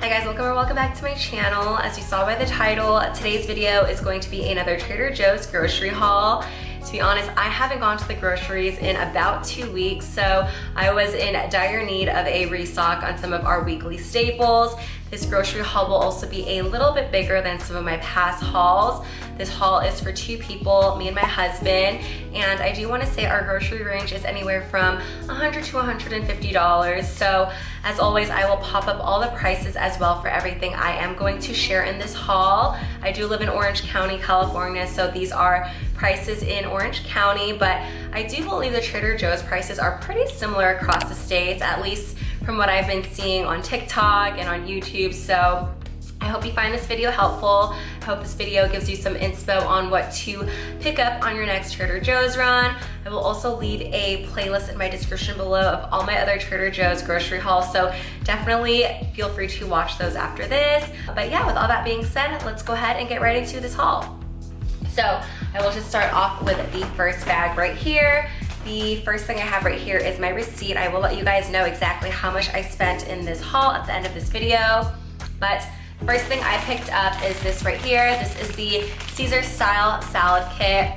guys, welcome back to my channel. As you saw by the title, today's video is going to be another Trader Joe's grocery haul. To be honest, I haven't gone to the groceries in about 2 weeks, so I was in dire need of a restock on some of our weekly staples. This grocery haul will also be a little bit bigger than some of my past hauls. This haul is for 2 people, me and my husband, and I do want to say our grocery range is anywhere from $100 to $150. So as always, I will pop up all the prices as well for everything I am going to share in this haul. I do live in Orange County, California, so these are prices in Orange County, but I do believe the Trader Joe's prices are pretty similar across the states, at least from what I've been seeing on TikTok and on YouTube. So I hope you find this video helpful. I hope this video gives you some inspo on what to pick up on your next Trader Joe's run. I will also leave a playlist in my description below of all my other Trader Joe's grocery hauls, so definitely feel free to watch those after this. But yeah, with all that being said, let's go ahead and get right into this haul. So I will just start off with the first bag right here. The first thing I have right here is my receipt. I will let you guys know exactly how much I spent in this haul at the end of this video. But first thing I picked up is this right here. This is the Caesar style salad kit.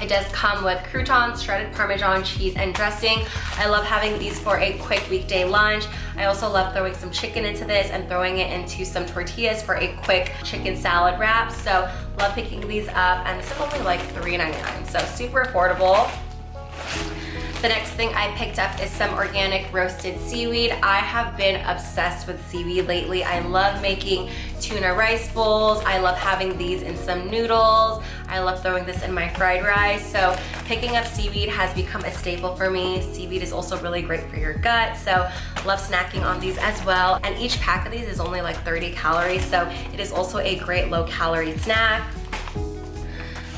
It does come with croutons, shredded Parmesan cheese, and dressing. I love having these for a quick weekday lunch. I also love throwing some chicken into this and throwing it into some tortillas for a quick chicken salad wrap. So love picking these up, and this is only like $3.99, so super affordable. The next thing I picked up is some organic roasted seaweed. I have been obsessed with seaweed lately. I love making tuna rice bowls. I love having these in some noodles. I love throwing this in my fried rice. So picking up seaweed has become a staple for me. Seaweed is also really great for your gut, so love snacking on these as well. And each pack of these is only like 30 calories, so it is also a great low-calorie snack.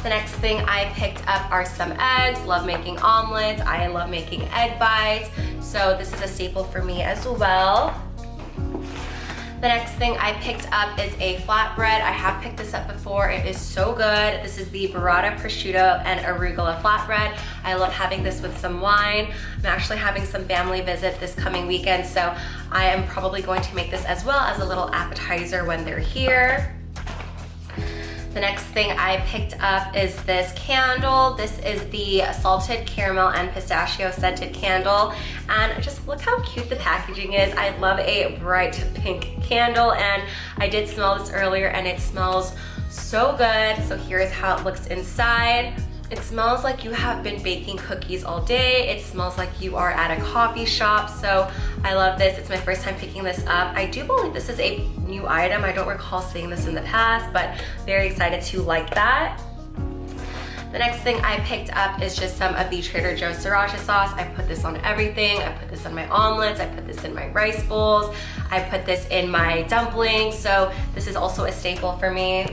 The next thing I picked up are some eggs. Love making omelets. I love making egg bites. So this is a staple for me as well. The next thing I picked up is a flatbread. I have picked this up before. It is so good. This is the burrata, prosciutto, and arugula flatbread. I love having this with some wine. I'm actually having some family visit this coming weekend, so I am probably going to make this as well as a little appetizer when they're here. The next thing I picked up is this candle. This is the salted caramel and pistachio scented candle. And just look how cute the packaging is. I love a bright pink candle, and I did smell this earlier and it smells so good. So here's how it looks inside. It smells like you have been baking cookies all day. It smells like you are at a coffee shop. So I love this. It's my first time picking this up. I do believe this is a new item. I don't recall seeing this in the past, but very excited to like that. The next thing I picked up is just some of the Trader Joe's Sriracha sauce. I put this on everything. I put this on my omelets. I put this in my rice bowls. I put this in my dumplings. So this is also a staple for me.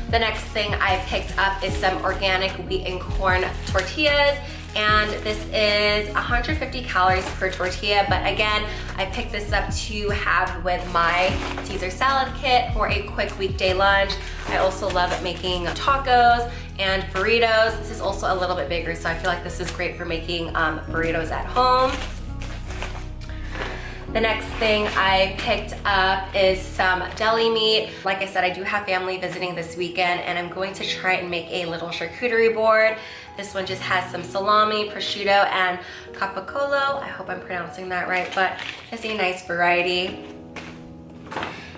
The next thing I picked up is some organic wheat and corn tortillas, and this is 150 calories per tortilla, but again, I picked this up to have with my Caesar salad kit for a quick weekday lunch. I also love making tacos and burritos. This is also a little bit bigger, so I feel like this is great for making burritos at home. The next thing I picked up is some deli meat. Like I said, I do have family visiting this weekend, and I'm going to try and make a little charcuterie board. This one just has some salami, prosciutto, and capicola. I hope I'm pronouncing that right, but it's a nice variety.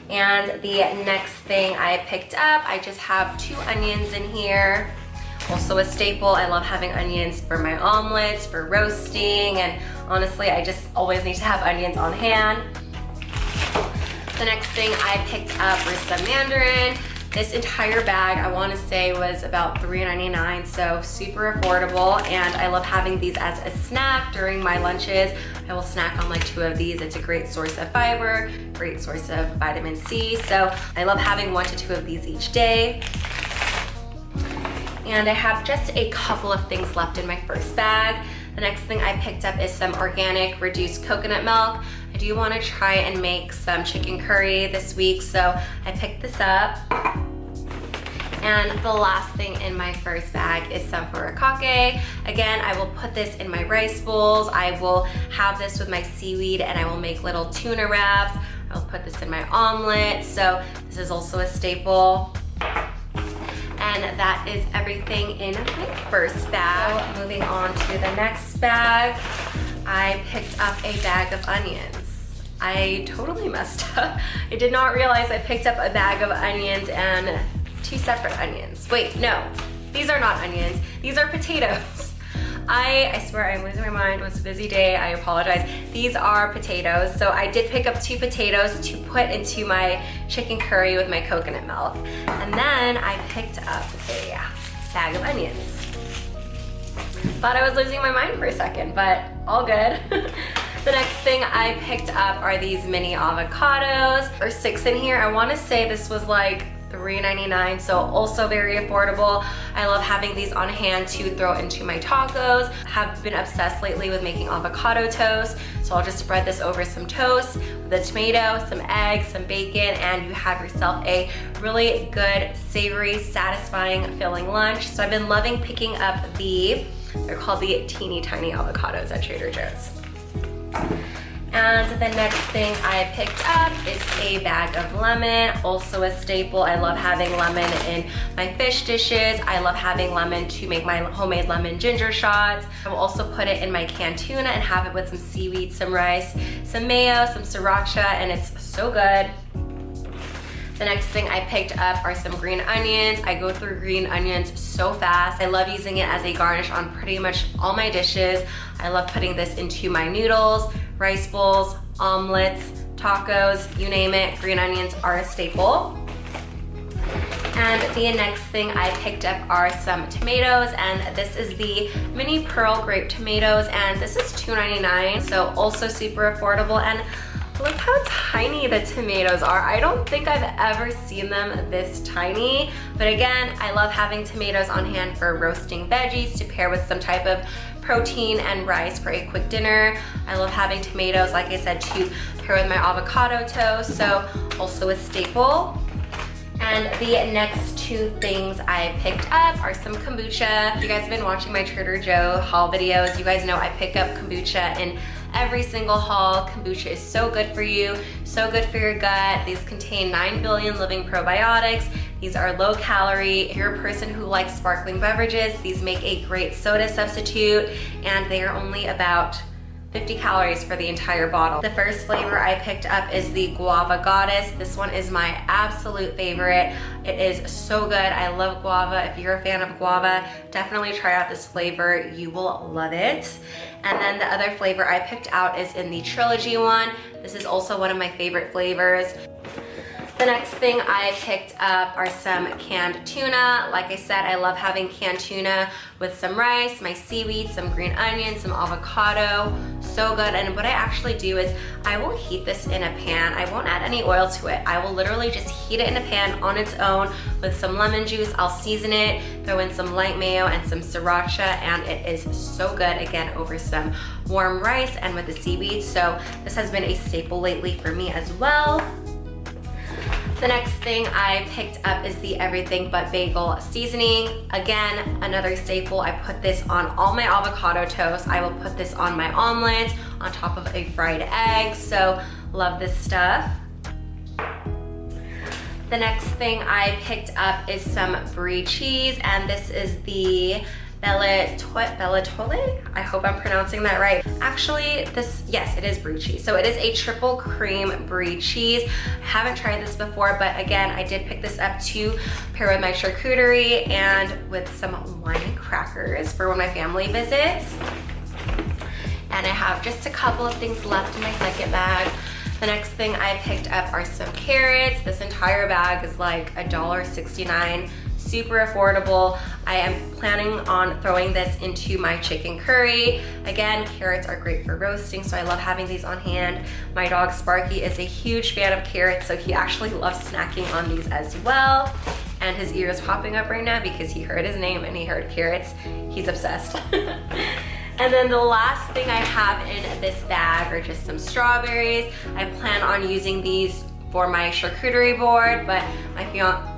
And the next thing I picked up, I just have 2 onions in here. Also a staple. I love having onions for my omelets, for roasting, and honestly, I just always need to have onions on hand. The next thing I picked up was some mandarin. This entire bag, I want to say, was about $3.99, so super affordable, and I love having these as a snack during my lunches. I will snack on like 2 of these. It's a great source of fiber, great source of vitamin C, so I love having 1 to 2 of these each day. And I have just a couple of things left in my first bag. The next thing I picked up is some organic reduced coconut milk. I do want to try and make some chicken curry this week, so I picked this up. And the last thing in my first bag is some FURIKAKE. Again, I will put this in my rice bowls. I will have this with my seaweed, and I will make little tuna wraps. I'll put this in my omelet. So this is also a staple. And that is everything in my first bag. So moving on to the next bag, I picked up a bag of onions. I totally messed up. I did not realize I picked up a bag of onions and 2 separate onions. Wait, no, these are not onions. These are potatoes. I swear I'm losing my mind. It was a busy day, I apologize. These are potatoes. So I did pick up 2 potatoes to put into my chicken curry with my coconut milk. And then I picked up a bag of onions. Thought I was losing my mind for a second, but all good. The next thing I picked up are these mini avocados. There's 6 in here. I wanna say this was like $3.99, so also very affordable. I love having these on hand to throw into my tacos. Have been obsessed lately with making avocado toast, so I'll just spread this over some toast with a tomato, some eggs, some bacon, and you have yourself a really good, savory, satisfying, filling lunch. So I've been loving picking up they're called the teeny tiny avocados at Trader Joe's. And the next thing I picked up is a bag of lemon, also a staple. I love having lemon in my fish dishes. I love having lemon to make my homemade lemon ginger shots. I will also put it in my canned tuna and have it with some seaweed, some rice, some mayo, some sriracha, and it's so good. The next thing I picked up are some green onions. I go through green onions so fast. I love using it as a garnish on pretty much all my dishes. I love putting this into my noodles, rice bowls, omelets, tacos, you name it. Green onions are a staple. And the next thing I picked up are some tomatoes, and this is the mini pearl grape tomatoes, and this is $2.99, so also super affordable. And look how tiny the tomatoes are. I don't think I've ever seen them this tiny, but again, I love having tomatoes on hand for roasting veggies to pair with some type of protein and rice for a quick dinner. I love having tomatoes, like I said, to pair with my avocado toast, so also a staple. And the next 2 things I picked up are some kombucha. If you guys have been watching my Trader Joe haul videos, you guys know I pick up kombucha in every single haul. Kombucha is so good for you, so good for your gut. These contain 9 billion living probiotics. These are low calorie. If you're a person who likes sparkling beverages, these make a great soda substitute, and they are only about 50 calories for the entire bottle. The first flavor I picked up is the Guava Goddess. This one is my absolute favorite. It is so good. I love guava. If you're a fan of guava, definitely try out this flavor. You will love it. And then the other flavor I picked out is in the Trilogy one. This is also one of my favorite flavors. The next thing I picked up are some canned tuna. Like I said, I love having canned tuna with some rice, my seaweed, some green onions, some avocado. So good. And what I actually do is I will heat this in a pan. I won't add any oil to it. I will literally just heat it in a pan on its own with some lemon juice. I'll season it, throw in some light mayo and some sriracha, and it is so good, again, over some warm rice and with the seaweed. So this has been a staple lately for me as well. The next thing I picked up is the Everything But Bagel seasoning. Again, another staple. I put this on all my avocado toast. I will put this on my omelets, on top of a fried egg. So love this stuff. The next thing I picked up is some brie cheese, and this is the Bellatole? I hope I'm pronouncing that right. Actually, yes, it is brie cheese. So it is a triple cream brie cheese. I haven't tried this before, but again, I did pick this up to pair with my charcuterie and with some wine and crackers for when my family visits. And I have just a couple of things left in my second bag. The next thing I picked up are some carrots. This entire bag is like $1.69. Super affordable. I am planning on throwing this into my chicken curry. Again, carrots are great for roasting, so I love having these on hand. My dog Sparky is a huge fan of carrots, so he actually loves snacking on these as well. And his ear is popping up right now because he heard his name and he heard carrots. He's obsessed. And then the last thing I have in this bag are just some strawberries. I plan on using these for my charcuterie board, but my fiance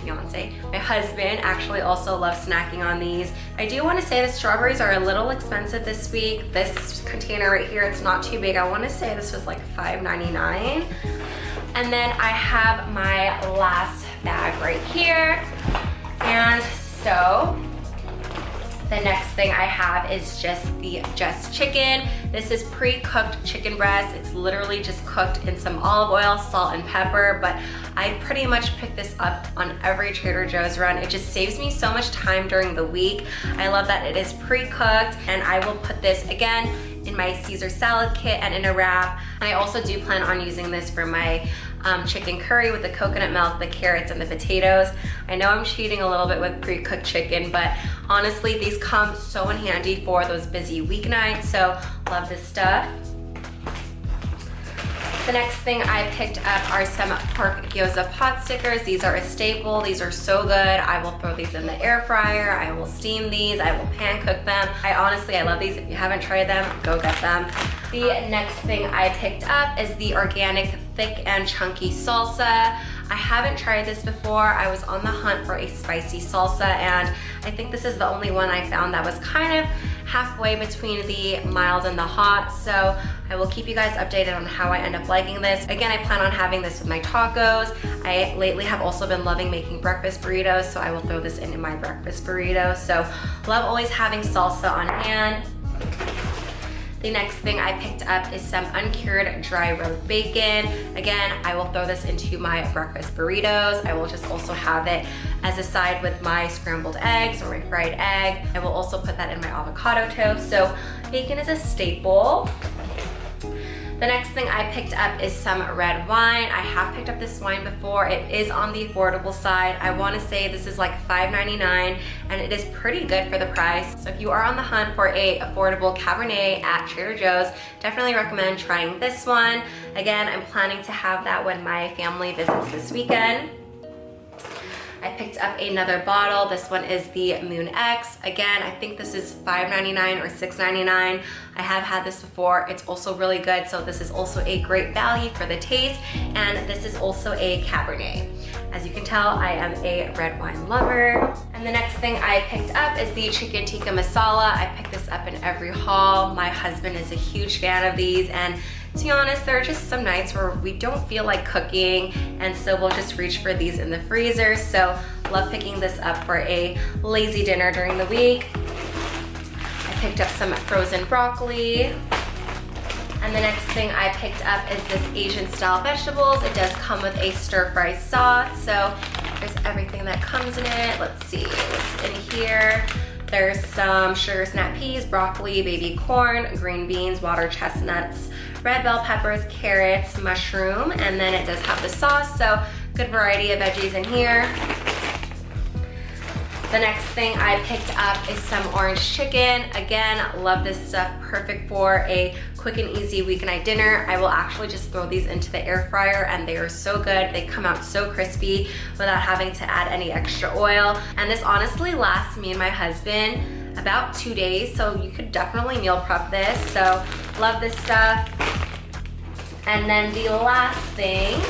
fiance. My husband actually also loves snacking on these. I do want to say the strawberries are a little expensive this week. This container right here, it's not too big. I want to say this was like $5.99. And then I have my last bag right here. And so the next thing I have is just chicken. This is pre-cooked chicken breast. It's literally just cooked in some olive oil, salt, and pepper, but I pretty much pick this up on every Trader Joe's run. It just saves me so much time during the week. I love that it is pre-cooked, and I will put this again in my Caesar salad kit and in a wrap. I also do plan on using this for my chicken curry with the coconut milk, the carrots, and the potatoes. I know I'm cheating a little bit with pre-cooked chicken, but honestly, these come so in handy for those busy weeknights, so love this stuff. The next thing I picked up are some pork gyoza pot stickers. These are a staple. These are so good. I will throw these in the air fryer. I will steam these. I will pan cook them. I love these. If you haven't tried them, go get them. The next thing I picked up is the organic thick and chunky salsa. I haven't tried this before. I was on the hunt for a spicy salsa, and I think this is the only one I found that was kind of halfway between the mild and the hot, so I will keep you guys updated on how I end up liking this. Again, I plan on having this with my tacos. I lately have also been loving making breakfast burritos, so I will throw this in my breakfast burrito. So love always having salsa on hand. The next thing I picked up is some uncured dry rub bacon. Again, I will throw this into my breakfast burritos. I will just also have it as a side with my scrambled eggs or my fried egg. I will also put that in my avocado toast. So bacon is a staple. The next thing I picked up is some red wine. I have picked up this wine before. It is on the affordable side. I want to say this is like $5.99, and it is pretty good for the price. So if you are on the hunt for a affordable Cabernet at Trader Joe's, definitely recommend trying this one. Again, I'm planning to have that when my family visits this weekend. I picked up another bottle. This one is the Moon X. Again, I think this is $5.99 or $6.99. I have had this before. It's also really good. So this is also a great value for the taste. And this is also a Cabernet. As you can tell, I am a red wine lover. And the next thing I picked up is the chicken tikka masala. I picked this up in every haul. My husband is a huge fan of these, and to be honest, there are just some nights where we don't feel like cooking, and so we'll just reach for these in the freezer. So love picking this up for a lazy dinner during the week. I picked up some frozen broccoli. And the next thing I picked up is this Asian style vegetables. It does come with a stir fry sauce. So there's everything that comes in it. Let's see what's in here. There's some sugar snap peas, broccoli, baby corn, green beans, water chestnuts, red bell peppers, carrots, mushroom, and then it does have the sauce, so good variety of veggies in here. The next thing I picked up is some orange chicken. Again, love this stuff, perfect for a quick and easy weeknight dinner. I will actually just throw these into the air fryer, and they are so good. They come out so crispy without having to add any extra oil. And this honestly lasts me and my husband about 2 days, so you could definitely meal prep this. So love this stuff. And then the last thing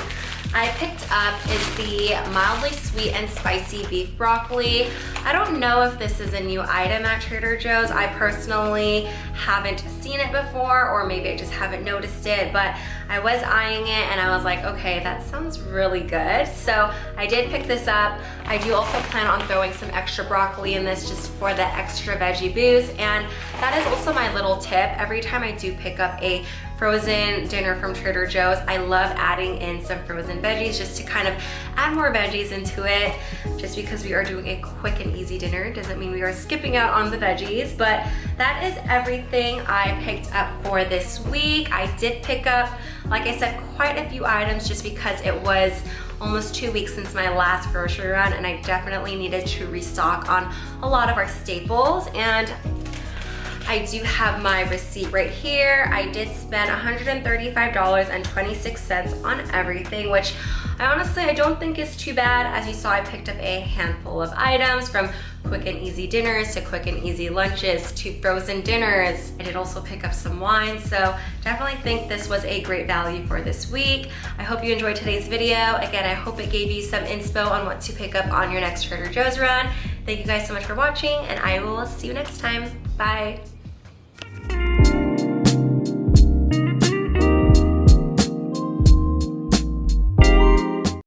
I picked up is the mildly sweet and spicy beef broccoli. I don't know if this is a new item at Trader Joe's. I personally haven't seen it before, or maybe I just haven't noticed it, but I was eyeing it and I was like, okay, that sounds really good. So I did pick this up. I do also plan on throwing some extra broccoli in this just for the extra veggie boost, and that is also my little tip. Every time I do pick up a frozen dinner from Trader Joe's, I love adding in some frozen veggies just to kind of add more veggies into it. Just because we are doing a quick and easy dinner doesn't mean we are skipping out on the veggies, but that is everything I picked up for this week. I did pick up, like I said, quite a few items just because it was almost 2 weeks since my last grocery run, and I definitely needed to restock on a lot of our staples. And I do have my receipt right here. I did spend $135.26 on everything, which I don't think is too bad. As you saw, I picked up a handful of items, from quick and easy dinners to quick and easy lunches to frozen dinners. I did also pick up some wine, so definitely think this was a great value for this week. I hope you enjoyed today's video. Again, I hope it gave you some inspo on what to pick up on your next Trader Joe's run. Thank you guys so much for watching, and I will see you next time. Bye.